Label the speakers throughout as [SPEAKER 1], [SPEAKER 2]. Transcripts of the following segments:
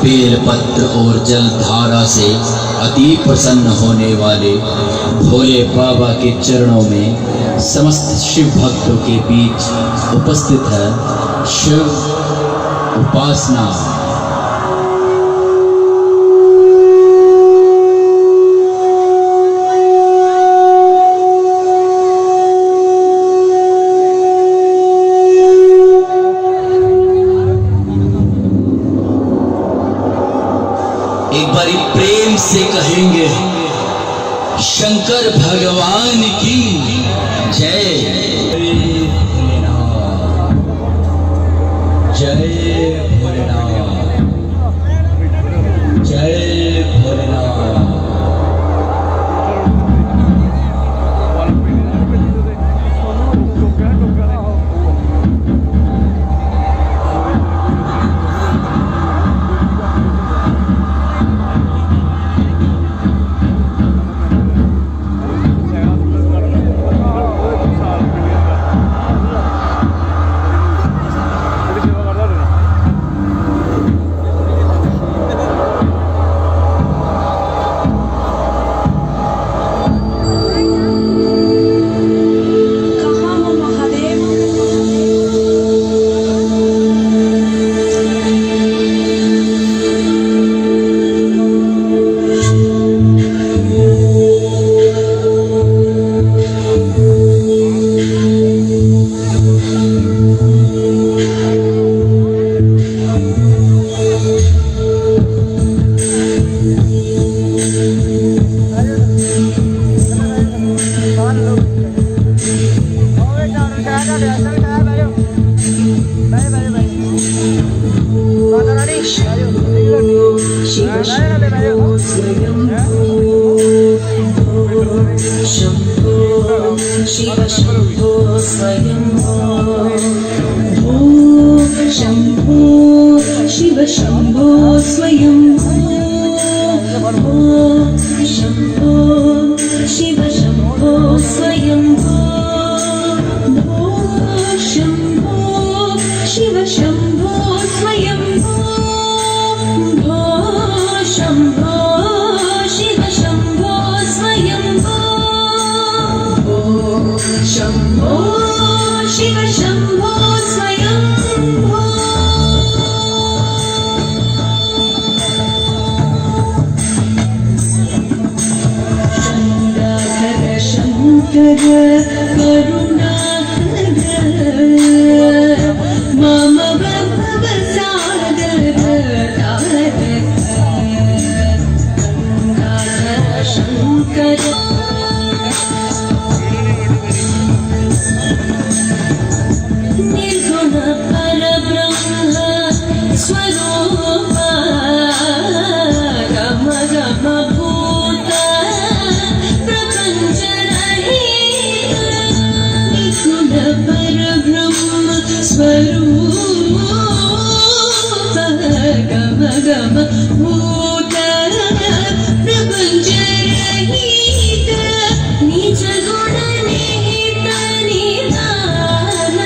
[SPEAKER 1] बेलपत्र और जलधारा से अति प्रसन्न होने वाले भोले बाबा के चरणों में समस्त शिव भक्तों के बीच उपस्थित है शिव उपासना। एक बारी प्रेम से कहेंगे शंकर भगवान की जय। जय भोलेनाथ, जय भोलेनाथ।
[SPEAKER 2] शिव शंभो स्वयंभो, शंभो शिव शंभो स्वयंभो, शंभो शिव शंभो स्वयंभो, शंभो शिव शंभो स्वयंभो, शंभो शिव शंभो स्वयंभो, शंभो शिव शंभो स्वयंभो। शंकर शंकर करुणाकर मम भव सागर तारक, शंकर निर्गुण परब्रह्म स्वरूप गम गम भूत प्रपंच रहित, निर्गुण परब्रह्म स्वरूप गम गम भूत प्रपंच रहित, निज गुण निहित निधान,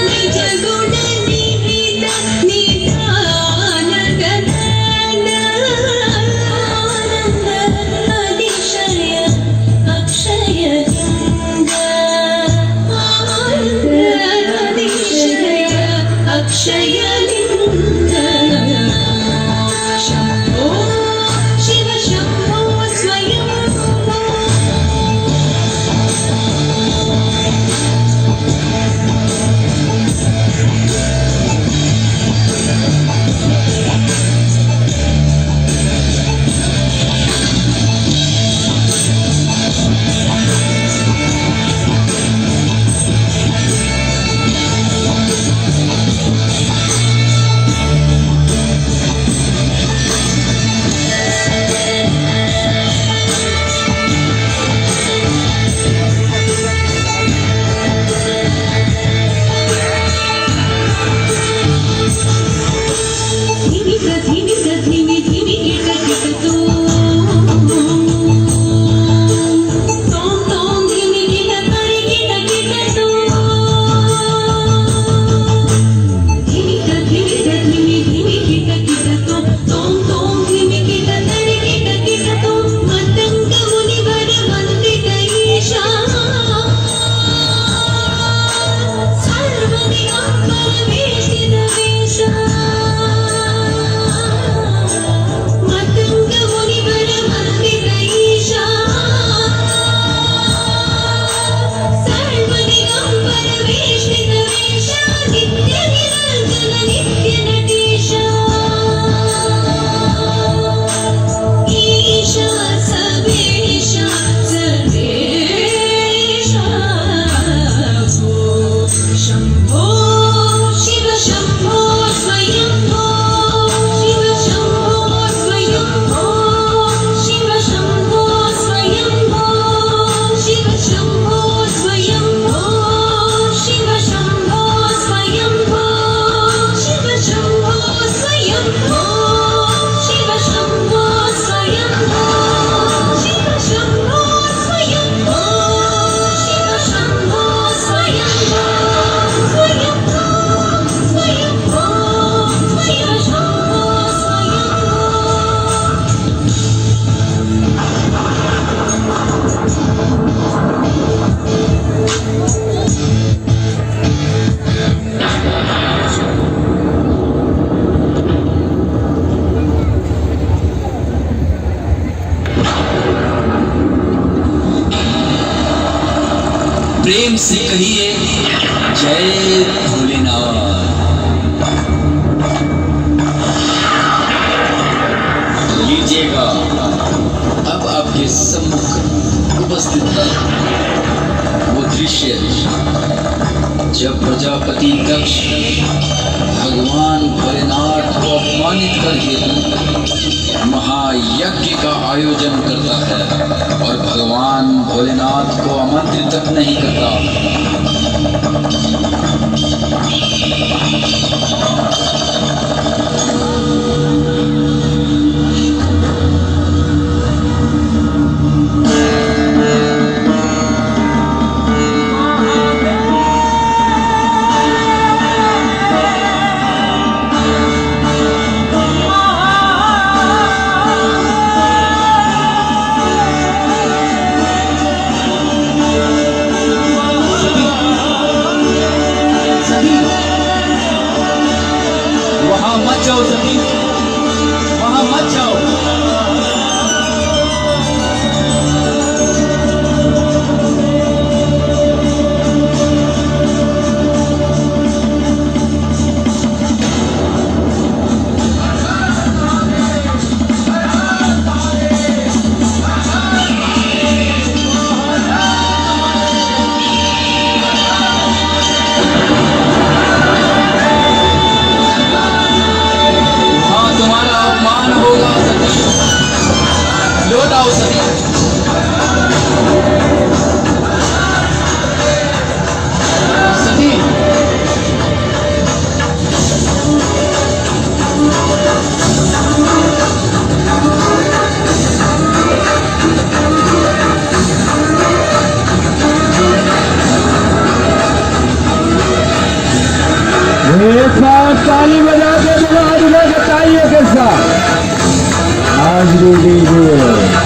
[SPEAKER 2] निज गुण निहित निधान, अतिशय अक्षय लिंग, अतिशय अक्षय लिंग।
[SPEAKER 1] प्रेम से कहिए जय भोलेनाथ। लीजिएगा, अब आपके सम्मुख उपस्थित है वो दृश्य जब प्रजापति दक्ष भगवान भोलेनाथ को अपमानित करके महायज्ञ का आयोजन करता है और भगवान भोलेनाथ को आमंत्रित तक नहीं करता। वहां मत जाओ।
[SPEAKER 3] एक साथ ताली बजा के बुला बताइए कैसा आज भी दीजिए।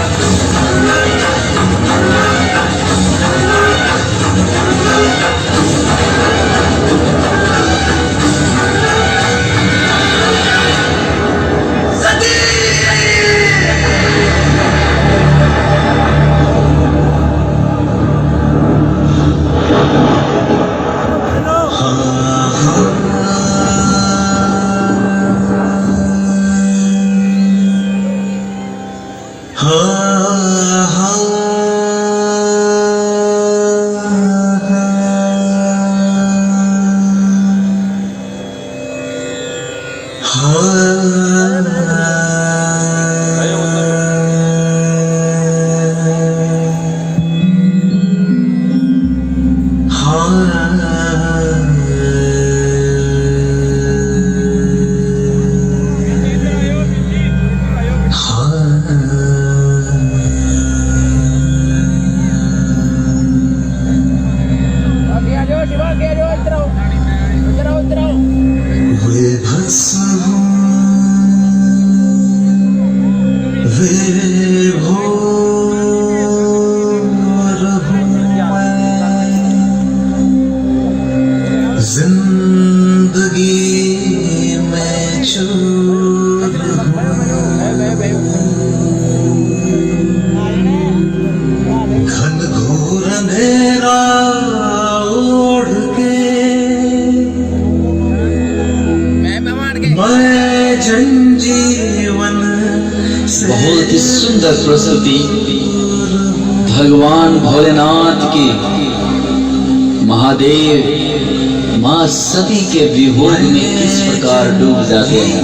[SPEAKER 1] बहुत ही सुंदर प्रस्तुति भगवान भोलेनाथ की महादेव मां सती के विभोग में किस प्रकार डूब जाते हैं।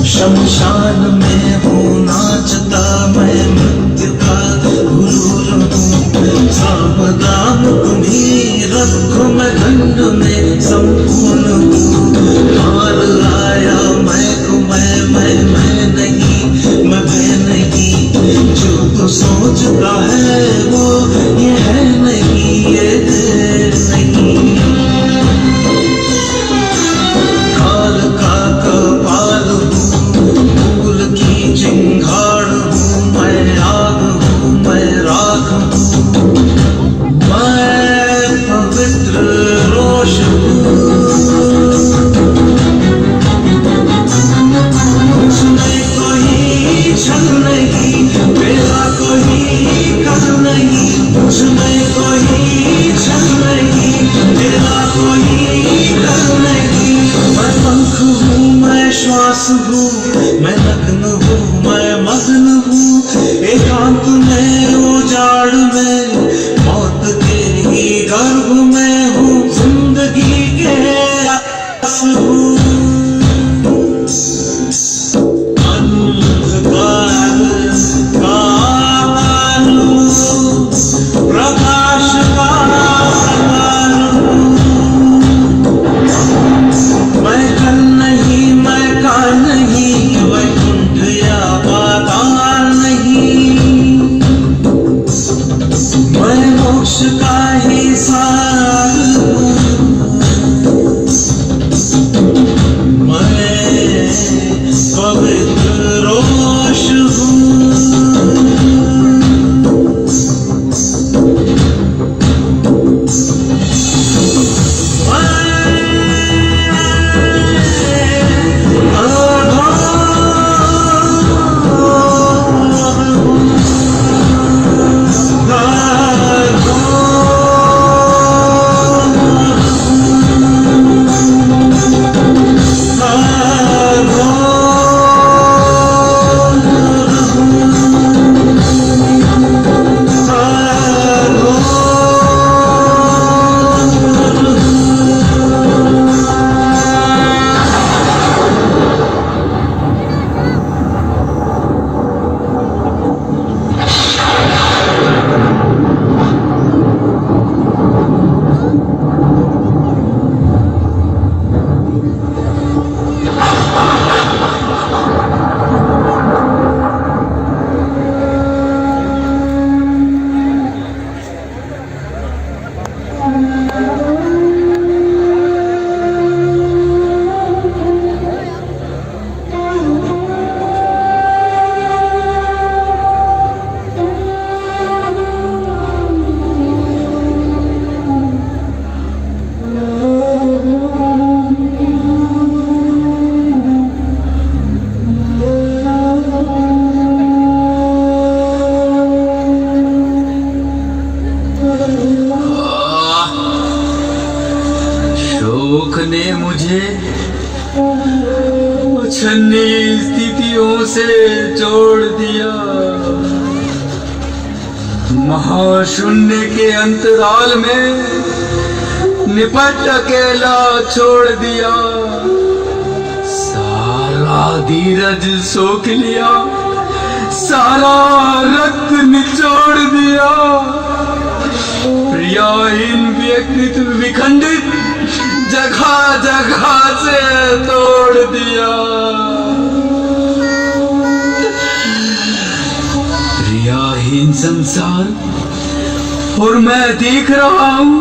[SPEAKER 4] शमशान में हूँ नाचता मैं मृत्यु का गुरूर हूँ। सावधान तुम्हीं रखो मैं दंड में संपूर्ण हूँ। हार आया मैं नहीं जो तो सोचता है वो ये है नहीं ये है नहीं। काल का कपाल हूँ फूल की चिंगाड़ हूँ मैं आग हूँ मैं राख हूँ मैं पवित्र रोश हूँ।
[SPEAKER 3] से जोड़ दिया, महाशून्य के अंतराल में निपट अकेला छोड़ दिया, सारा धीरज सोख लिया, सारा रक्त निचोड़ दिया, प्रियाहीन व्यक्तित्व विखंडित जगह जगह से तोड़ दिया, प्रियाहीन संसार और मैं देख रहा हूं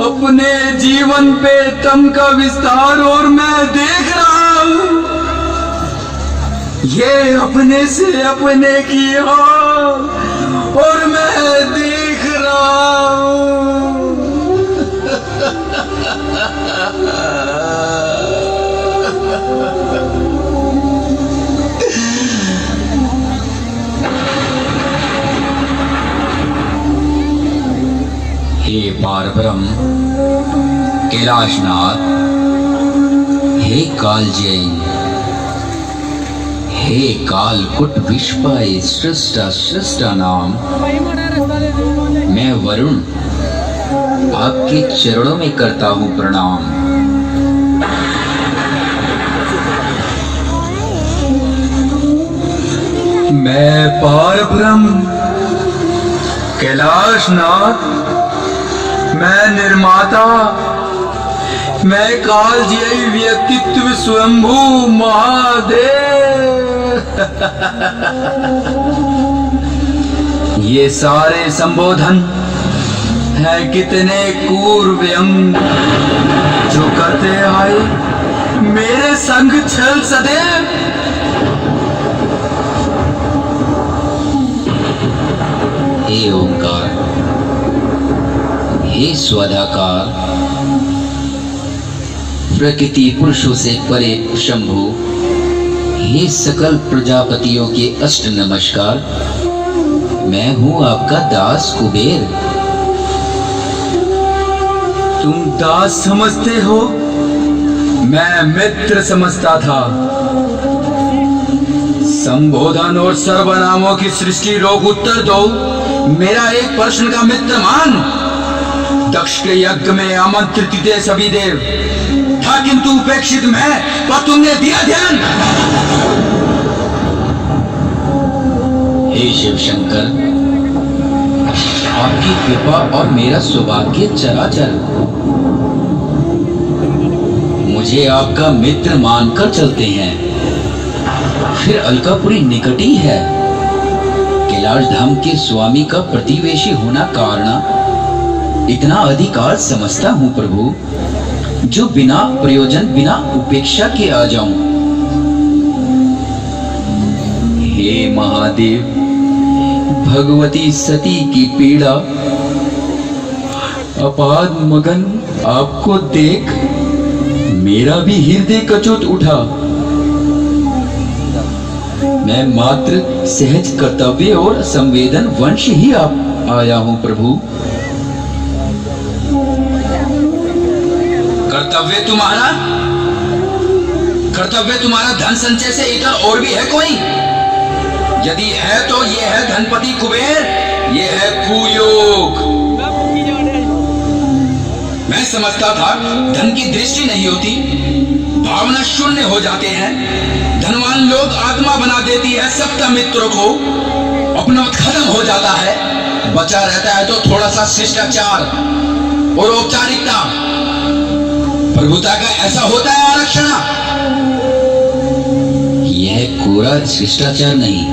[SPEAKER 3] अपने जीवन पे तम का विस्तार, और मैं देख रहा हूं ये अपने से अपने की हार, और मैं देख रहा हूं
[SPEAKER 1] हे पारब्रह्म कैलाशनाथ, हे कालजयी, हे कालकुट विश्वाय सृष्टा सृष्टा नाम, मैं वरुण आपके चरणों में करता हूं प्रणाम।
[SPEAKER 3] मैं पारब्रह्म कैलाशनाथ, मैं निर्माता, मैं कालजयी व्यक्तित्व स्वयंभू महादेव। ये सारे संबोधन है कितने क्रूर व्यंग जो करते आए मेरे संग छल सदैव।
[SPEAKER 1] हे ओंकार, हे स्वाधाकार, प्रकृति पुरुषों से परे शंभु, हे सकल प्रजापतियों के अष्ट नमस्कार। मैं हूं आपका दास कुबेर।
[SPEAKER 3] तुम दास समझते हो, मैं मित्र समझता था। संबोधन और सर्वनामों की सृष्टि रोग उत्तर दो, मेरा एक प्रश्न का मित्र मान। दक्ष के यज्ञ में आमंत्रित थे सभी देव, था किंतु उपेक्षित मैं, पर तुमने दिया ध्यान।
[SPEAKER 1] हे शिव शंकर, आपकी कृपा और मेरा सौभाग्य चराचर, मुझे आपका मित्र मानकर चलते हैं। फिर अलकापुरी निकट ही है। कैलाश धाम के स्वामी का प्रतिवेशी होना कारण इतना अधिकार समझता हूं प्रभु, जो बिना प्रयोजन बिना उपेक्षा के आ जाऊं। हे महादेव, भगवती सती की पीड़ा अपाद मगन आपको देख मेरा भी हृदय कचोट उठा। मैं मात्र सहज कर्तव्य और संवेदन वंश ही आप आया हूं प्रभु।
[SPEAKER 3] कर्तव्य तुम्हारा धन संचय से इतर और भी है कोई? यदि है तो ये है धनपति कुबेर, ये है कुयोग। मैं समझता था धन की दृष्टि नहीं होती, भावना शून्य हो जाते हैं। धनवान लोग आत्मा बना देती है सप्त मित्रों को, अपना खत्म हो जाता है। बचा रहता है तो थोड़ा सा शिष्टाचार और औपचारिकता। प्रभुता का ऐसा होता है आरक्षण।
[SPEAKER 1] यह कोरा शिष्टाचार नहीं,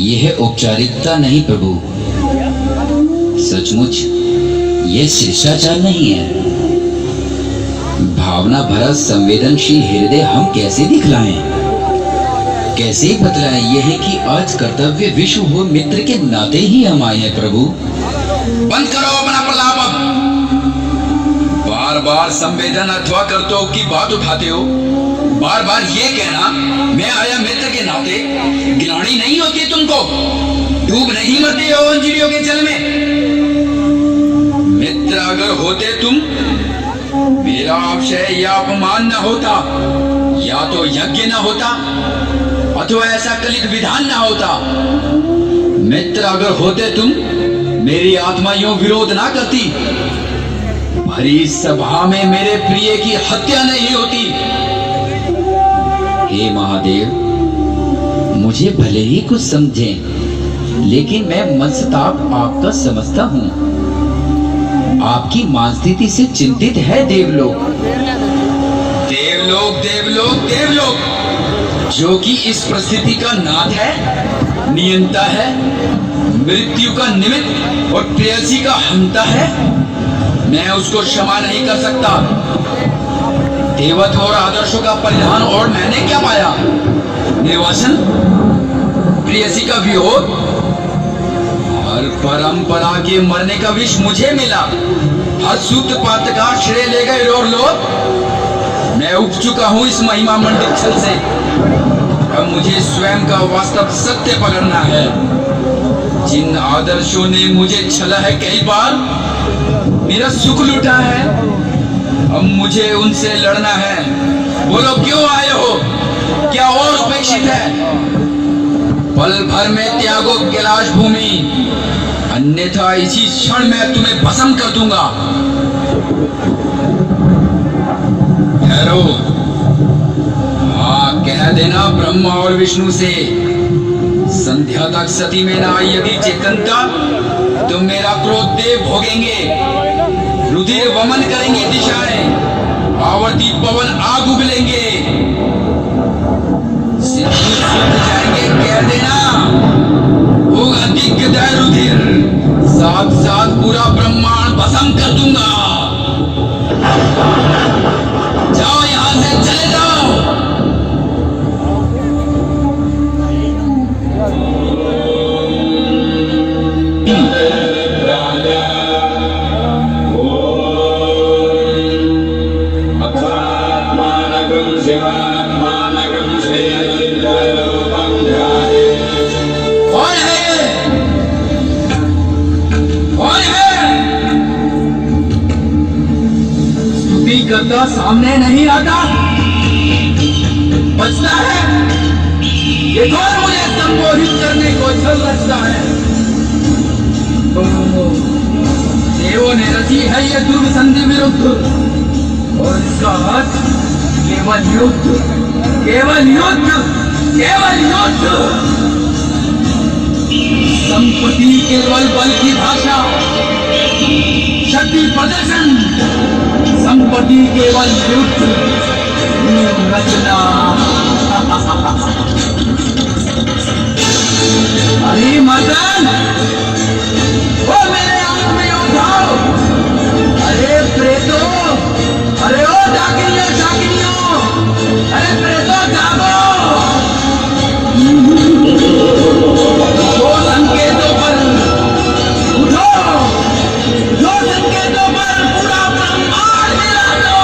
[SPEAKER 1] यह औपचारिकता नहीं प्रभु। सचमुच यह शिष्टाचार नहीं है। भावना भरा संवेदनशील हृदय हम कैसे दिखलाएं, कैसे बतलाएं? यह है कि आज कर्तव्य विश्व हो मित्र के नाते ही हम आए हैं प्रभु।
[SPEAKER 3] बंद करो अपना प्रलाप अब। बार बार संवेदन अथवा कर्तव्य की बात उठाते हो। बार बार ये कहना मैं आया मित्र के नाते, गिलानी नहीं होती तुमको? डूब नहीं मरते हो अंजलियों के जल में? मित्र अगर होते तुम मेरा अक्षय या अपमान न होता, या तो यज्ञ न होता, अथवा ऐसा कलित विधान न होता। मित्र अगर होते तुम, मेरी आत्मा यूं विरोध ना करती, भरी सभा में मेरे प्रिय की हत्या नहीं होती।
[SPEAKER 1] हे महादेव, मुझे भले ही कुछ समझें, लेकिन मैं मनस्ताप आपका समझता हूँ। आपकी मान स्थिति से चिंतित है देवलोक।
[SPEAKER 3] देवलोक देवलोक देवलोक, जो कि इस परिस्थिति का नाथ है, नियंता है, मृत्यु का निमित्त और प्रेयसी का हंता है, मैं उसको क्षमा नहीं कर सकता। देवत्व और आदर्शों का परिधान और मैंने क्या पाया? निर्वासन, प्रेयसी का वियोग, हर परंपरा के मरने का विष मुझे मिला। हर सूत्र पात्र का श्रेय ले गए और लोग। मैं उठ चुका हूं इस महिमा मंडित छल से। अब मुझे स्वयं का वास्तव सत्य पकड़ना है। जिन आदर्शों ने मुझे छला है कई बार, मेरा सुख लूटा है, अब मुझे उनसे लड़ना है। बोलो क्यों आए हो? क्या और अपेक्षित है? पल भर में त्यागो कैलाश भूमि, अन्यथा इसी क्षण मैं तुम्हें भस्म कर दूंगा। ठहरो, हाँ कह देना ब्रह्मा और विष्णु से, संध्या तक सती में ना आई यदि चेतनता, तो मेरा क्रोध देव भोगेंगे। रुधिर वमन करेंगे दिशाएं, आवर्ती पवन आग उगलेंगे, सिद्धि सूख जाएंगे। कह देना होगा दिग्गदय रुधिर, साथ साथ पूरा ब्रह्मांड भस्म कर दूंगा। जाओ यहां से, चले जाओ। कौन है ये? कौन है? स्तुति करता सामने नहीं आता, बचता है। ये कौन मुझे संबोधित करने को छल रचता है? देवों ने रची है ये दुर्ग संधि विरुद्ध, और इसका अर्थ केवल युद्ध, केवल युद्ध, केवल युद्ध। संपत्ति केवल बल की भाषा, शक्ति प्रदर्शन, संपत्ति केवल युद्ध रचना। अरे मदन, ओ मेरे आंख में उठाओ। अरे प्रेतो, अरे ओ डाकिनियों डाकिनियों, अरे प्रेतो जागो। दो संकेतों पर उठो, दो संकेतों पर पूरा ब्रह्मांड हिला दो।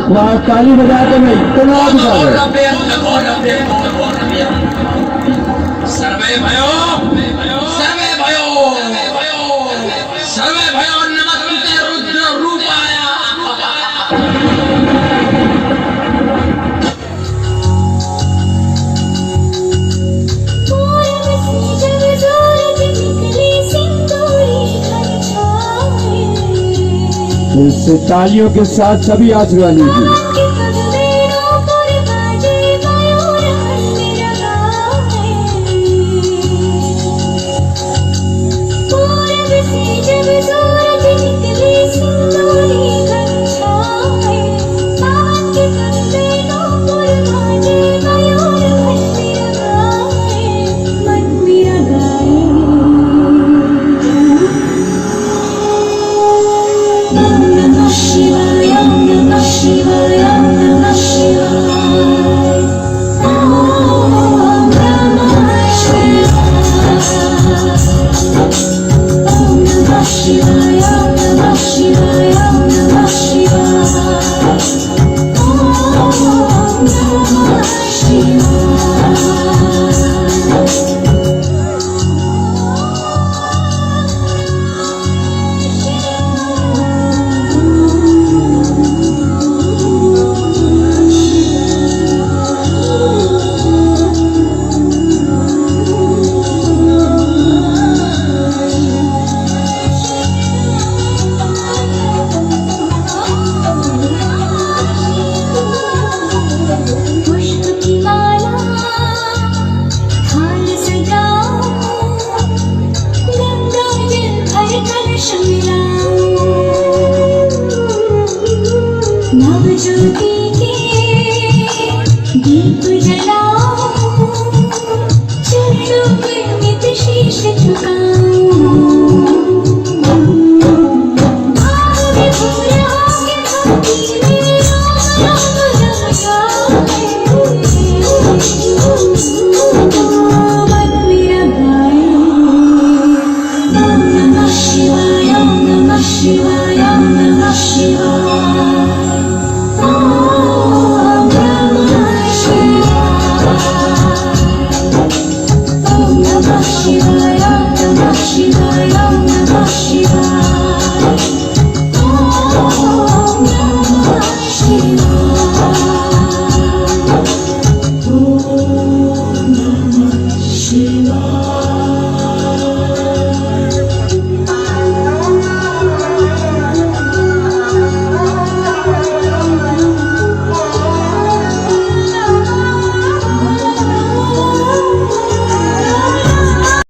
[SPEAKER 5] वहाँ ताली बजाते नहीं तो ना बजा रहे।
[SPEAKER 3] सर्वे भयो सर्वे भयो सर्वे भयो नमस्ते रुद्र रूपाय।
[SPEAKER 5] इससे तालियों के साथ सभी आशीर्वाद लीजिए।
[SPEAKER 2] नव ज्योति के दीप जला